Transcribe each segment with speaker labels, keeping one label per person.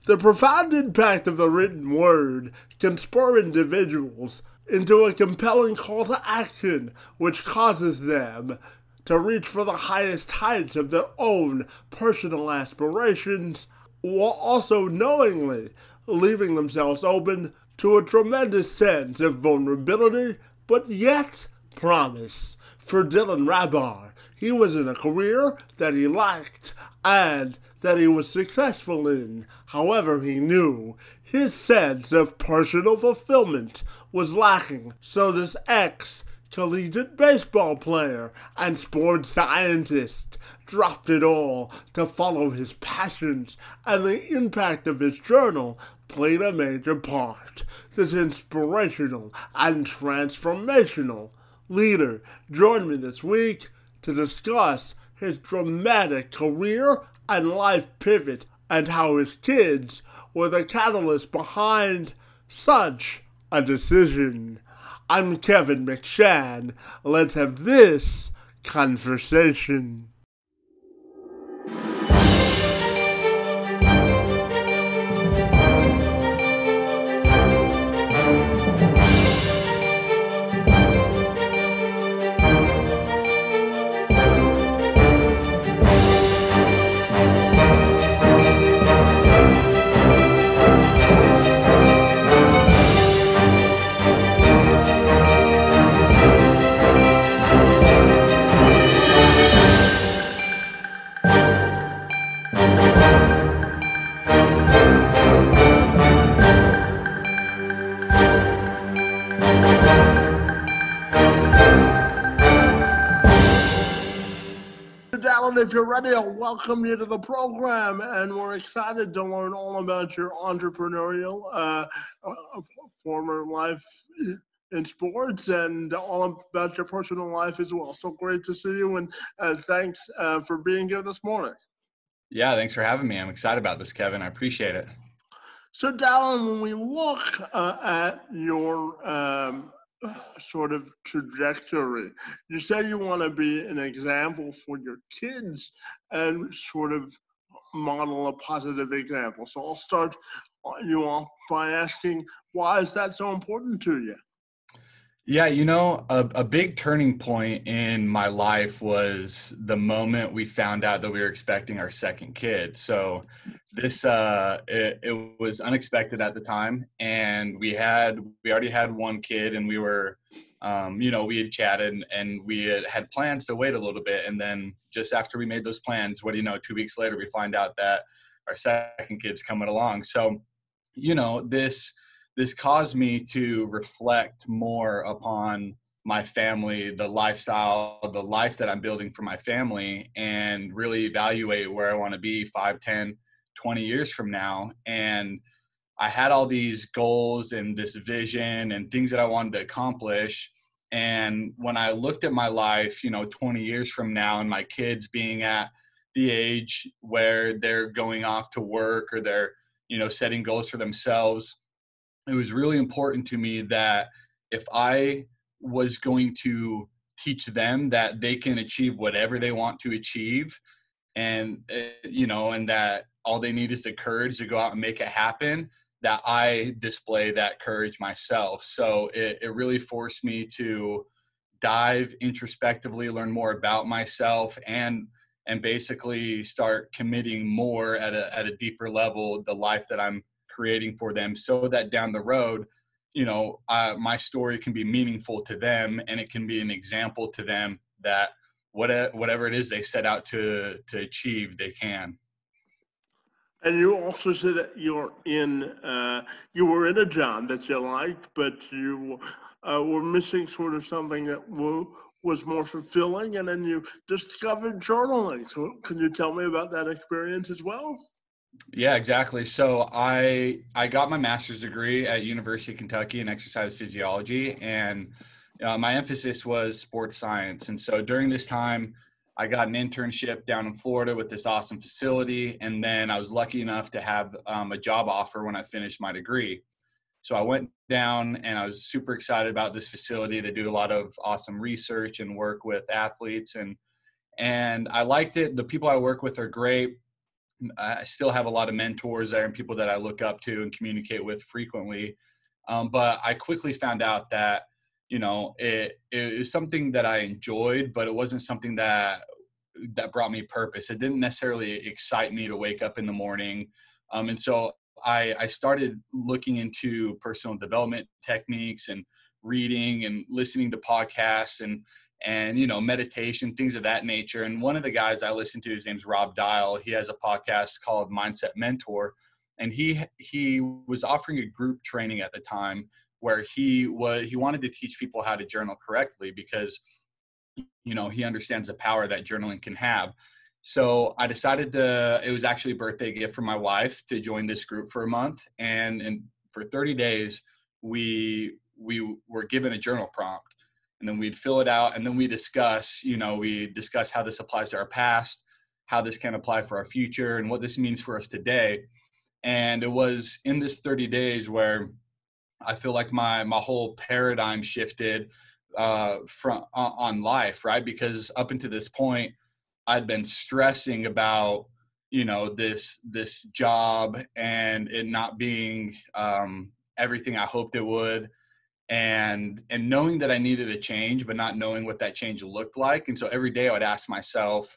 Speaker 1: The profound impact of the written word can spur individuals into a compelling call to action, which causes them to reach for the highest heights of their own personal aspirations, while also knowingly leaving themselves open to a tremendous sense of vulnerability, but yet promise. For Dallen Reber, he was in a career that he liked and that he was successful in. However, he knew his sense of personal fulfillment was lacking, so this ex-collegiate baseball player and sports scientist dropped it all to follow his passions, and the impact of his journal played a major part. This inspirational and transformational leader joined me this week to discuss his dramatic career and life pivot and how his kids were the catalyst behind such a decision. I'm Kevin McShann. Let's have this conversation. Dallen, if you're ready, I'll welcome you to the program, and we're excited to learn all about your entrepreneurial former life in sports and all about your personal life as well. So great to see you, and thanks for being here this morning.
Speaker 2: Yeah, thanks for having me. I'm excited about this, Kevin. I appreciate it.
Speaker 1: So, Dallen, when we look at your sort of trajectory, you say you want to be an example for your kids and sort of model a positive example. So, I'll start you off by asking, why is that so important to you?
Speaker 2: Yeah, a big turning point in my life was the moment we found out that we were expecting our second kid. So it was unexpected at the time, and we already had one kid, and we were, we had chatted and we had plans to wait a little bit. And then just after we made those plans, 2 weeks later, we find out that our second kid's coming along. So, this caused me to reflect more upon my family, the lifestyle, the life that I'm building for my family, and really evaluate where I want to be 5, 10, 20 years from now. And I had all these goals and this vision and things that I wanted to accomplish. And when I looked at my life, 20 years from now, and my kids being at the age where they're going off to work or they're, setting goals for themselves, it was really important to me that if I was going to teach them that they can achieve whatever they want to achieve, and and that all they need is the courage to go out and make it happen, that I display that courage myself. So it really forced me to dive introspectively, learn more about myself, and basically start committing more at a deeper level the life that I'm creating for them, so that down the road, my story can be meaningful to them, and it can be an example to them that whatever it is they set out to achieve, they can.
Speaker 1: And you also said that you were in a job that you liked, but you were missing sort of something that was more fulfilling, and then you discovered journaling. So can you tell me about that experience as well?
Speaker 2: Yeah, exactly. So I got my master's degree at University of Kentucky in exercise physiology, and my emphasis was sports science. And so during this time, I got an internship down in Florida with this awesome facility, and then I was lucky enough to have a job offer when I finished my degree. So I went down, and I was super excited about this facility. They do a lot of awesome research and work with athletes, and I liked it. The people I work with are great. I still have a lot of mentors there and people that I look up to and communicate with frequently. But I quickly found out that, it is something that I enjoyed, but it wasn't something that brought me purpose. It didn't necessarily excite me to wake up in the morning. And so I started looking into personal development techniques and reading and listening to podcasts and meditation, things of that nature. And one of the guys I listen to, his name's Rob Dial. He has a podcast called Mindset Mentor, and he was offering a group training at the time where he wanted to teach people how to journal correctly because he understands the power that journaling can have. So I decided it was actually a birthday gift from my wife to join this group for a month. And for 30 days, we were given a journal prompt, and then we'd fill it out. And then we discuss how this applies to our past, how this can apply for our future, and what this means for us today. And it was in this 30 days where I feel like my whole paradigm shifted on life, right? Because up until this point, I'd been stressing about this job and it not being everything I hoped it would, and knowing that I needed a change, but not knowing what that change looked like. And so every day I would ask myself,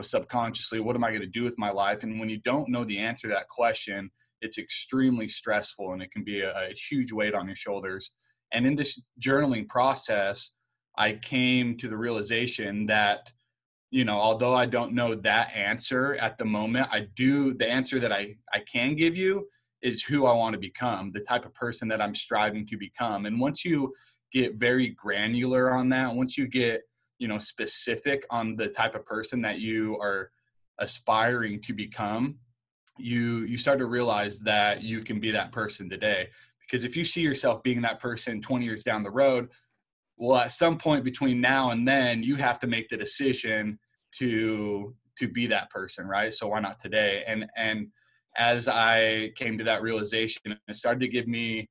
Speaker 2: subconsciously, what am I going to do with my life? And when you don't know the answer to that question, it's extremely stressful and it can be a huge weight on your shoulders. And in this journaling process, I came to the realization that, although I don't know that answer at the moment, the answer that I can give you is who I want to become, the type of person that I'm striving to become. And once you get very granular on that, once you get, specific on the type of person that you are aspiring to become, you start to realize that you can be that person today. Because if you see yourself being that person 20 years down the road, well, at some point between now and then, you have to make the decision to be that person, right? So why not today? And as I came to that realization, it started to give me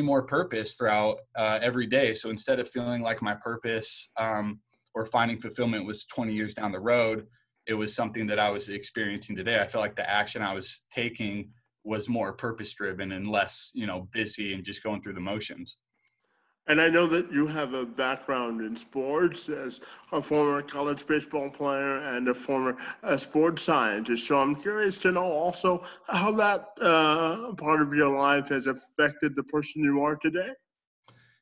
Speaker 2: more purpose throughout every day. So instead of feeling like my purpose or finding fulfillment was 20 years down the road, it was something that I was experiencing today. I felt like the action I was taking was more purpose driven and less, busy and just going through the motions.
Speaker 1: And I know that you have a background in sports as a former college baseball player and a former sports scientist. So I'm curious to know also how that part of your life has affected the person you are today.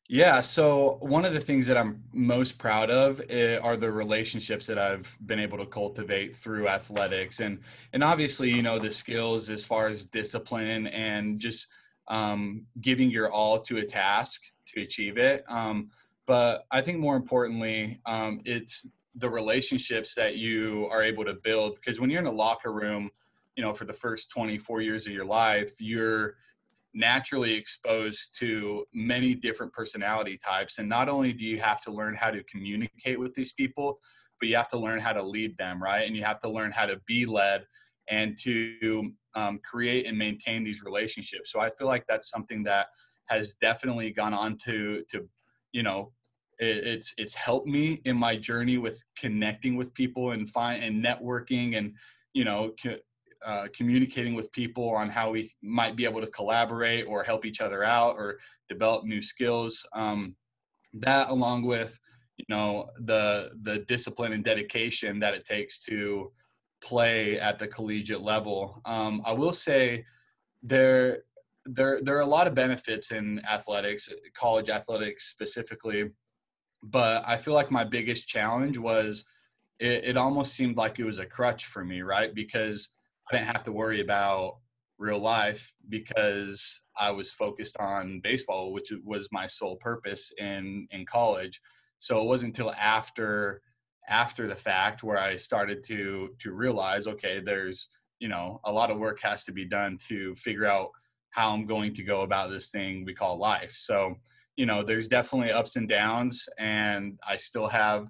Speaker 2: Yeah. So one of the things that I'm most proud of are the relationships that I've been able to cultivate through athletics, and obviously, the skills as far as discipline and just giving your all to a task to achieve it. But I think more importantly, it's the relationships that you are able to build, because when you're in a locker room, for the first 24 years of your life, you're naturally exposed to many different personality types. And not only do you have to learn how to communicate with these people, but you have to learn how to lead them, right? And you have to learn how to be led and to create and maintain these relationships. So I feel like that's something that has definitely gone on to it's helped me in my journey with connecting with people and networking and communicating with people on how we might be able to collaborate or help each other out or develop new skills. That along with, the discipline and dedication that it takes to play at the collegiate level. I will say there are a lot of benefits in athletics, college athletics specifically, but I feel like my biggest challenge was it almost seemed like it was a crutch for me, right? Because I didn't have to worry about real life because I was focused on baseball, which was my sole purpose in college. So it wasn't until after the fact where I started to realize, okay, there's, a lot of work has to be done to figure out how I'm going to go about this thing we call life. So, there's definitely ups and downs, and I still have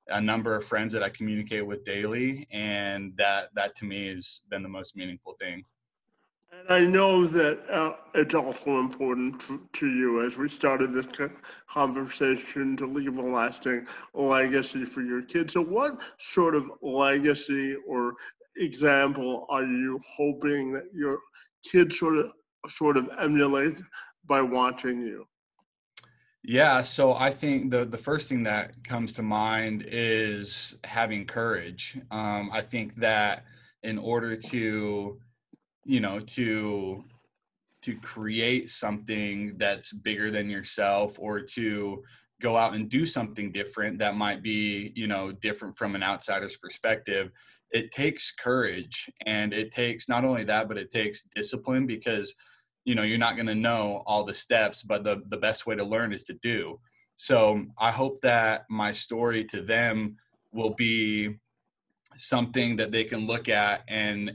Speaker 2: a number of friends that I communicate with daily, and that to me has been the most meaningful thing.
Speaker 1: And I know that it's also important to you, as we started this conversation, to leave a lasting legacy for your kids. So what sort of legacy or example are you hoping that your kids sort of emulate by watching you?
Speaker 2: Yeah, so I think the first thing that comes to mind is having courage. I think that in order to, you know, to create something that's bigger than yourself, or to go out and do something different that might be, different from an outsider's perspective, it takes courage. And it takes not only that, but it takes discipline, because you're not going to know all the steps, but the best way to learn is to do. So I hope that my story to them will be something that they can look at and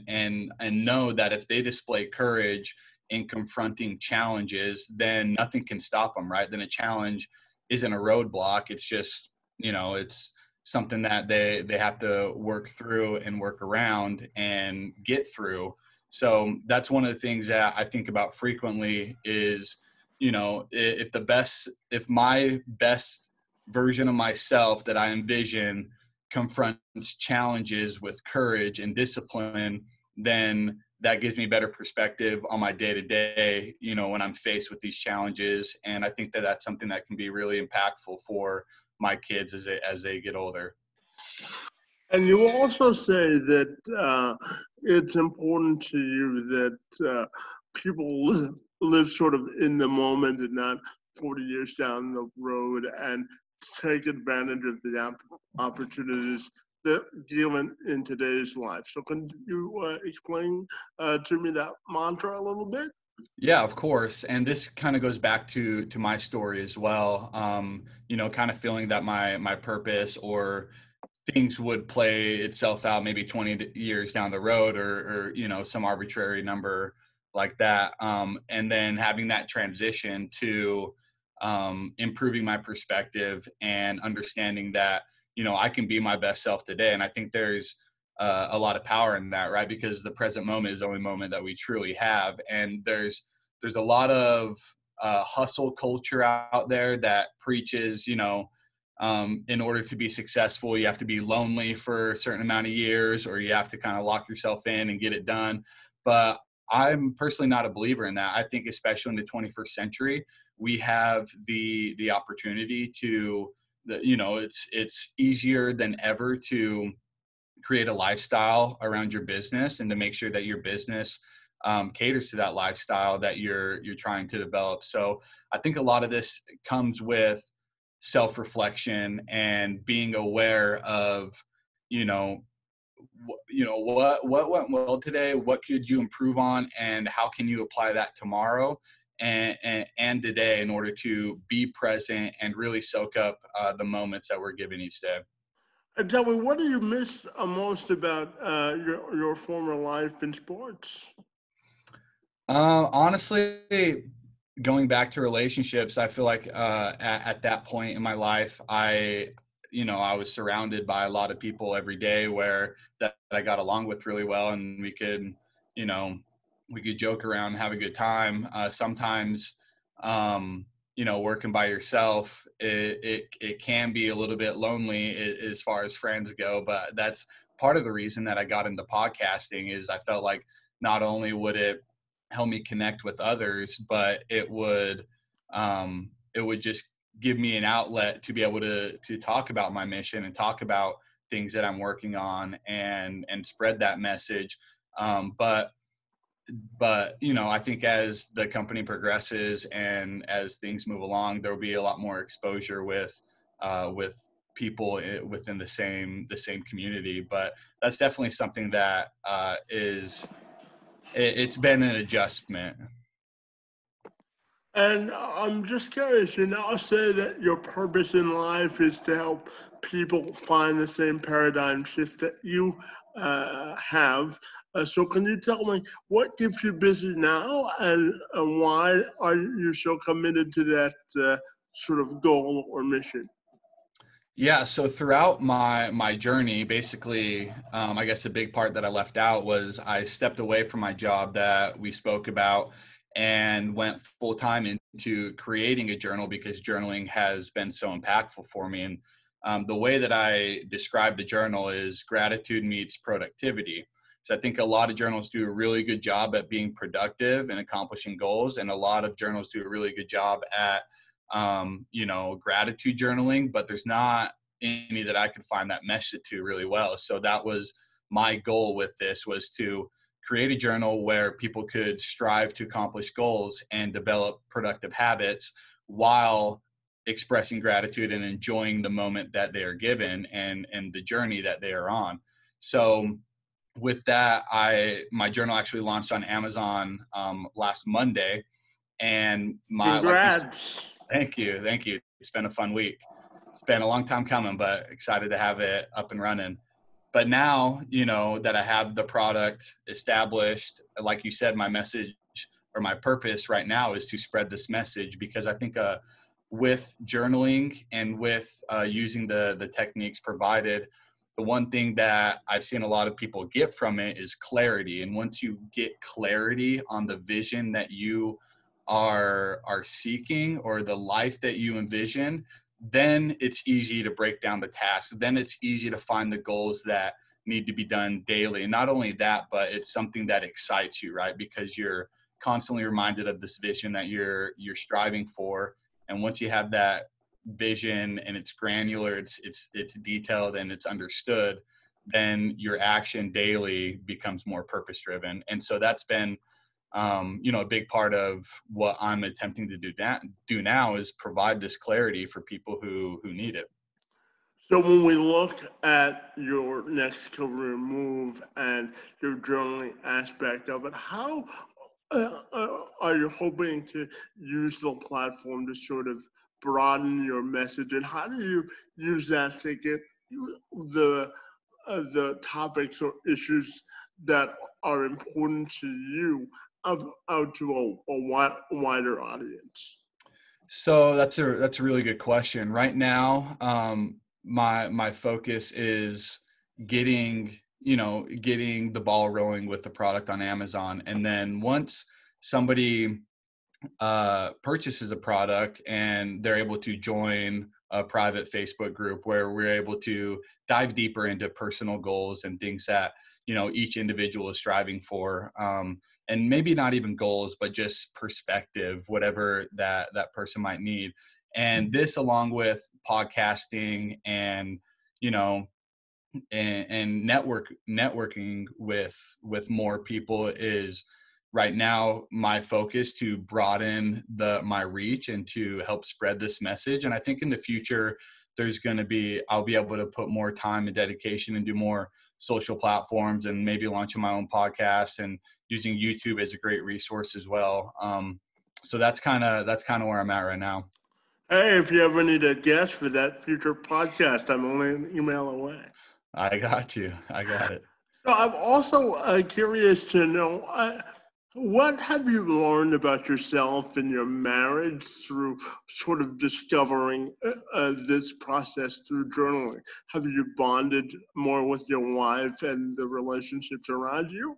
Speaker 2: know that if they display courage in confronting challenges, then nothing can stop them, right? Then a challenge isn't a roadblock. It's just, it's something that they have to work through and work around and get through. So that's one of the things that I think about frequently is, if my best version of myself that I envision confronts challenges with courage and discipline, then that gives me better perspective on my day to day, when I'm faced with these challenges. And I think that that's something that can be really impactful for my kids as they get older.
Speaker 1: And you also say that it's important to you that people live sort of in the moment and not 40 years down the road, and take advantage of the opportunities that given in today's life. So can you explain to me that mantra a little bit?
Speaker 2: Yeah, of course. And this kind of goes back to my story as well. Kind of feeling that my purpose or things would play itself out maybe 20 years down the road, or some arbitrary number like that. And then having that transition to improving my perspective and understanding that, I can be my best self today. And I think there's a lot of power in that, right? Because the present moment is the only moment that we truly have. And there's a lot of hustle culture out there that preaches, in order to be successful, you have to be lonely for a certain amount of years, or you have to kind of lock yourself in and get it done. But I'm personally not a believer in that. I think especially in the 21st century, we have the opportunity to, it's easier than ever to create a lifestyle around your business, and to make sure that your business caters to that lifestyle that you're trying to develop. So I think a lot of this comes with self-reflection and being aware of, what went well today, what could you improve on, and how can you apply that tomorrow and today, in order to be present and really soak up the moments that we're given each day.
Speaker 1: And tell me, what do you miss most about your former life in sports?
Speaker 2: Honestly, going back to relationships, I feel like at that point in my life, I was surrounded by a lot of people every day where that I got along with really well, and you know, we could joke around and have a good time. Sometimes, working by yourself, it can be a little bit lonely as far as friends go, but that's part of the reason that I got into podcasting. Is I felt like not only would it help me connect with others, but it would just give me an outlet to be able to talk about my mission and talk about things that I'm working on and spread that message. But I think as the company progresses and as things move along, there will be a lot more exposure with people within the same community. But that's definitely something that it's been an adjustment.
Speaker 1: And I'm just curious, you now say that your purpose in life is to help people find the same paradigm shift that you have. So, can you tell me what keeps you busy now, and why are you so committed to that sort of goal or mission?
Speaker 2: Yeah, so throughout my journey, basically, I guess a big part that I left out was I stepped away from my job that we spoke about and went full time into creating a journal, because journaling has been so impactful for me. And the way that I describe the journal is gratitude meets productivity. So I think a lot of journals do a really good job at being productive and accomplishing goals. And a lot of journals do a really good job at, gratitude journaling, but there's not any that I could find that mesh it to really well. So that was my goal with this, was to create a journal where people could strive to accomplish goals and develop productive habits while expressing gratitude and enjoying the moment that they are given and the journey that they are on. So with that, my journal actually launched on Amazon last Monday, and
Speaker 1: Congrats.
Speaker 2: thank you. It's been a fun week. It's been a long time coming, but excited to have it up and running. But now, that I have the product established, like you said, my message or my purpose right now is to spread this message, because I think with journaling and with using the techniques provided, the one thing that I've seen a lot of people get from it is clarity. And once you get clarity on the vision that you are seeking, or the life that you envision, then it's easy to break down the tasks. Then it's easy to find the goals that need to be done daily. And not only that, but it's something that excites you, right? Because you're constantly reminded of this vision that you're striving for. And once you have that vision and it's granular, it's detailed and it's understood, then your action daily becomes more purpose driven. And so that's been a big part of what I'm attempting to do now is provide this clarity for people who need it.
Speaker 1: So when we look at your next career move and your journaling aspect of it, how are you hoping to use the platform to sort of broaden your message, and how do you use that to get the topics or issues that are important to you out to a wider audience?
Speaker 2: So that's a really good question. Right now, my focus is getting the ball rolling with the product on Amazon, and then once somebody purchases a product and they're able to join a private Facebook group where we're able to dive deeper into personal goals and things that each individual is striving for, and maybe not even goals, but just perspective, whatever that person might need. And this, along with podcasting and networking with more people, is right now my focus to broaden my reach and to help spread this message. And I think in the future I'll be able to put more time and dedication and do more social platforms, and maybe launching my own podcast and using YouTube as a great resource as well. So that's kind of where I'm at right now.
Speaker 1: Hey, if you ever need a guest for that future podcast, I'm only an email away.
Speaker 2: I got you. I got it.
Speaker 1: So I'm also curious to know, what have you learned about yourself and your marriage through sort of discovering this process through journaling? Have you bonded more with your wife and the relationships around you?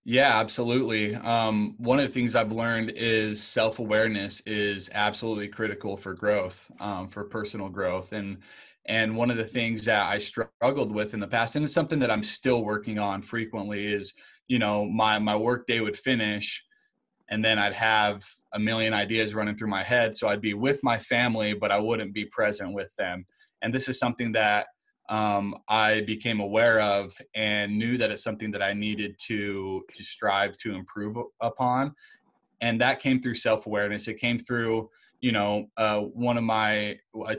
Speaker 2: Yeah, absolutely. One of the things I've learned is self-awareness is absolutely critical for growth, for personal growth. And one of the things that I struggled with in the past, and it's something that I'm still working on frequently, is, my work day would finish and then I'd have a million ideas running through my head. So I'd be with my family, but I wouldn't be present with them. And this is something that I became aware of and knew that it's something that I needed to strive to improve upon. And that came through self-awareness. It came through, a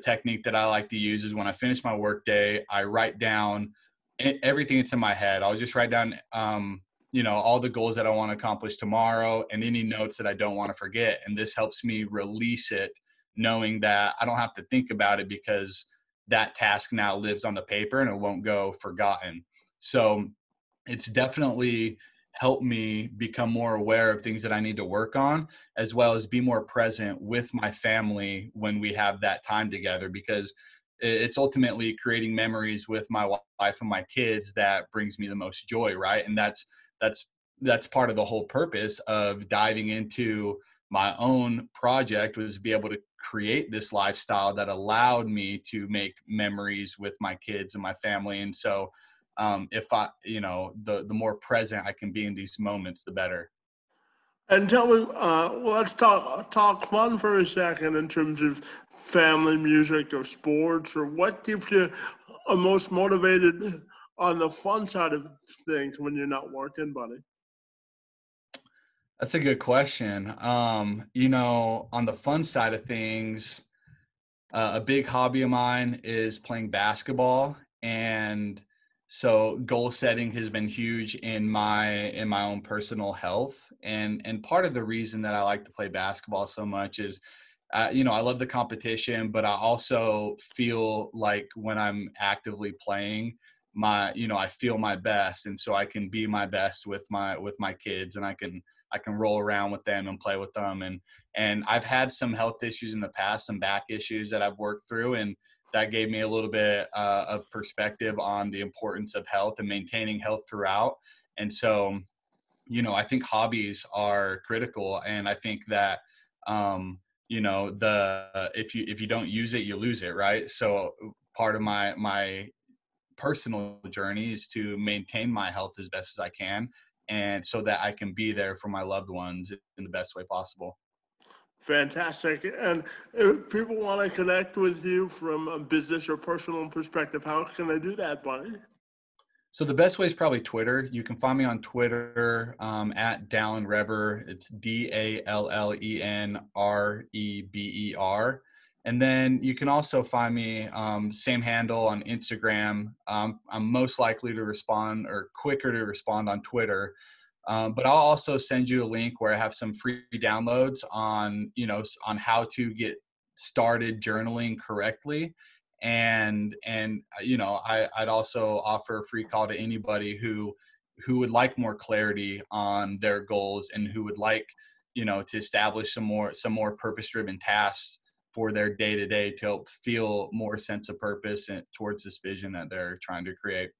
Speaker 2: technique that I like to use is when I finish my work day, I write down everything that's in my head. I'll just write down, all the goals that I want to accomplish tomorrow and any notes that I don't want to forget. And this helps me release it, knowing that I don't have to think about it, because that task now lives on the paper and it won't go forgotten. So it's definitely helped me become more aware of things that I need to work on, as well as be more present with my family when we have that time together, because it's ultimately creating memories with my wife and my kids that brings me the most joy, right? And that's part of the whole purpose of diving into my own project, was to be able to create this lifestyle that allowed me to make memories with my kids and my family. And so if I, the more present I can be in these moments, the better.
Speaker 1: And tell me, well, let's talk fun for a second in terms of family, music, or sports, or what keeps you most motivated on the fun side of things when you're not working, buddy.
Speaker 2: That's a good question. On the fun side of things, a big hobby of mine is playing basketball, and so goal setting has been huge in my own personal health. And part of the reason that I like to play basketball so much is, I love the competition, but I also feel like when I'm actively playing, I feel my best, and so I can be my best with my kids, and I can roll around with them and play with them. And I've had some health issues in the past, some back issues that I've worked through, and that gave me a little bit of perspective on the importance of health and maintaining health throughout. And so, I think hobbies are critical, and I think that, the if you don't use it, you lose it, right? So part of my personal journey is to maintain my health as best as I can, and so that I can be there for my loved ones in the best way possible.
Speaker 1: Fantastic. And if people want to connect with you from a business or personal perspective, how can they do that, buddy?
Speaker 2: So the best way is probably Twitter. You can find me on Twitter at Dallen Reber. It's DallenReber. And then you can also find me, same handle, on Instagram. I'm most likely to respond, or quicker to respond, on Twitter. But I'll also send you a link where I have some free downloads on how to get started journaling correctly. I'd also offer a free call to anybody who would like more clarity on their goals, and who would like, to establish some more purpose driven tasks for their day to day, to help feel more sense of purpose and towards this vision that they're trying to create.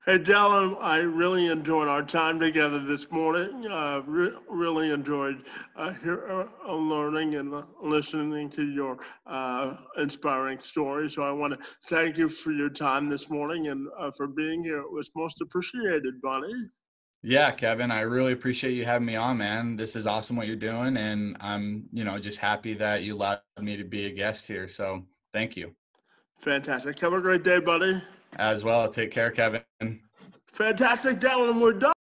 Speaker 1: Hey, Dylan, I really enjoyed our time together this morning. Really enjoyed learning and listening to your inspiring story. So I want to thank you for your time this morning and for being here. It was most appreciated, buddy.
Speaker 2: Yeah, Kevin, I really appreciate you having me on, man. This is awesome what you're doing, and I'm, just happy that you allowed me to be a guest here. So thank you.
Speaker 1: Fantastic. Have a great day, buddy.
Speaker 2: As well. Take care, Kevin.
Speaker 1: Fantastic, Dylan. We're done.